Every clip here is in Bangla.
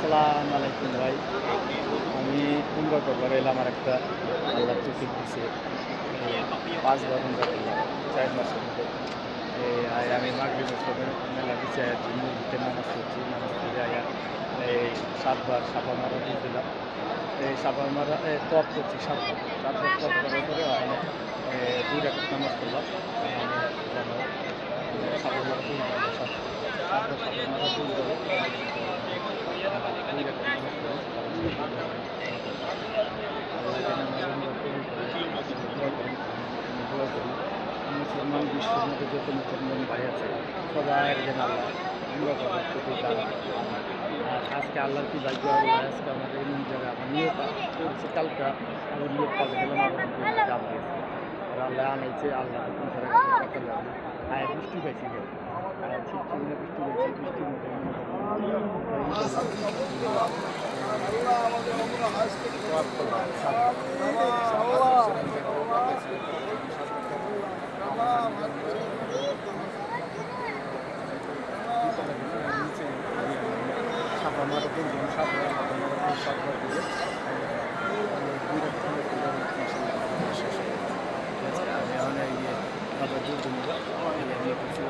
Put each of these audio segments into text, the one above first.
আসসালামু আলাইকুম ভাই। আমি উমরা করবার এলাম আর একটা আল্লাহ তৌফিক দিছে। ৫ বার উমরা করলাম ৪ মাসের মধ্যে। আমি মাগরিবের সময় মেলা দিছে মসজিদে নামাজ পড়ছি। নামাজ পড়ে আয়া ৭ বার সাফা মারা দিয়ে দিলাম। এই সাফা মারা তওয়াব করছি ৭ বার। ৭ বার তওয়াব করার পরে ওখানে ২ রাকাত নামাজ পড়লাম। ওখানে যেন সাফা মারা দিয়ে দিলাম ৭ বার। ৭ বার সাফা মারা দিয়ে দিলে ২ রাকাত নামাজ পড়ি। আল্লাহ যেন আমার উমরা কবুল করে। দোয়া করি, আমি দোয়া করি। মুসলমান বিশ্বের মধ্যে যত মুসলমান ভাই আছে সবাই যেন আল্লাহ উমরা করার তৌফিক দান করে। আর আজকে আল্লাহর কি ভাগ্য আল্লাহ আজকে আমাদের এমন জায়গায় আমার নিয়ত করছি কালকে আমার নিয়ত পাল্টে গেলাম আবার যাব গেছে আর আল্লাহ আনাইছে আল্লাহ হুকুম ছাড়া কথা লাগে আয় বৃষ্টি পাইছি ঠিক চিহ্ন বৃষ্টি পাইছি বৃষ্টির মধ্যে সাপা মারা তিনজন সাপা মারা সাপা দিয়ে আমি অনেক ইয়ে আবার দুধ নিব আমি কিছু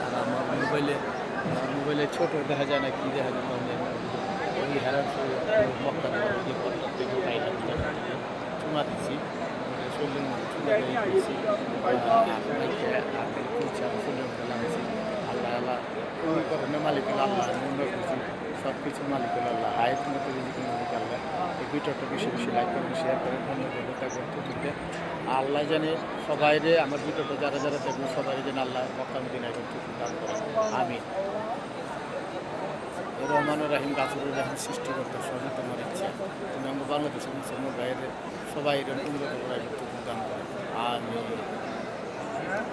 আর আমার মোবাইলে ছোটো দেখা যায় না কি দেখা যায় ওই হেরার মক্কা চুমা দিচ্ছি শরীরের মধ্যে চুমা দিয়েছি হাতের খুলছে শরীরের মধ্যে লাগাইছি আল্লাহ আল্লাহ ওই কারণে মালিক আল্লাহ মনে করছি সব কিছুর মালিক আল্লাহ হায়ের মতো রিজিক মালিক আল্লাহ এই ভিডিওটা বেশি বেশি লাইক করেন শেয়ার করেন অন্য দেবতা করতে দিতে আল্লাহ জানে সবাই আমার ভিডিওটা যারা যারা দেখবেন সবাই যেন আল্লাহ মক্কা মদিনায় করতে দান করেন আমি রহমানুর রাহিম গাফুরুর রাহিম সৃষ্টিকর্তা সবই তোমার ইচ্ছা তুমি আমরা বাংলাদেশের মুসলমান ভাইয়ের সবাই দান করেন আমি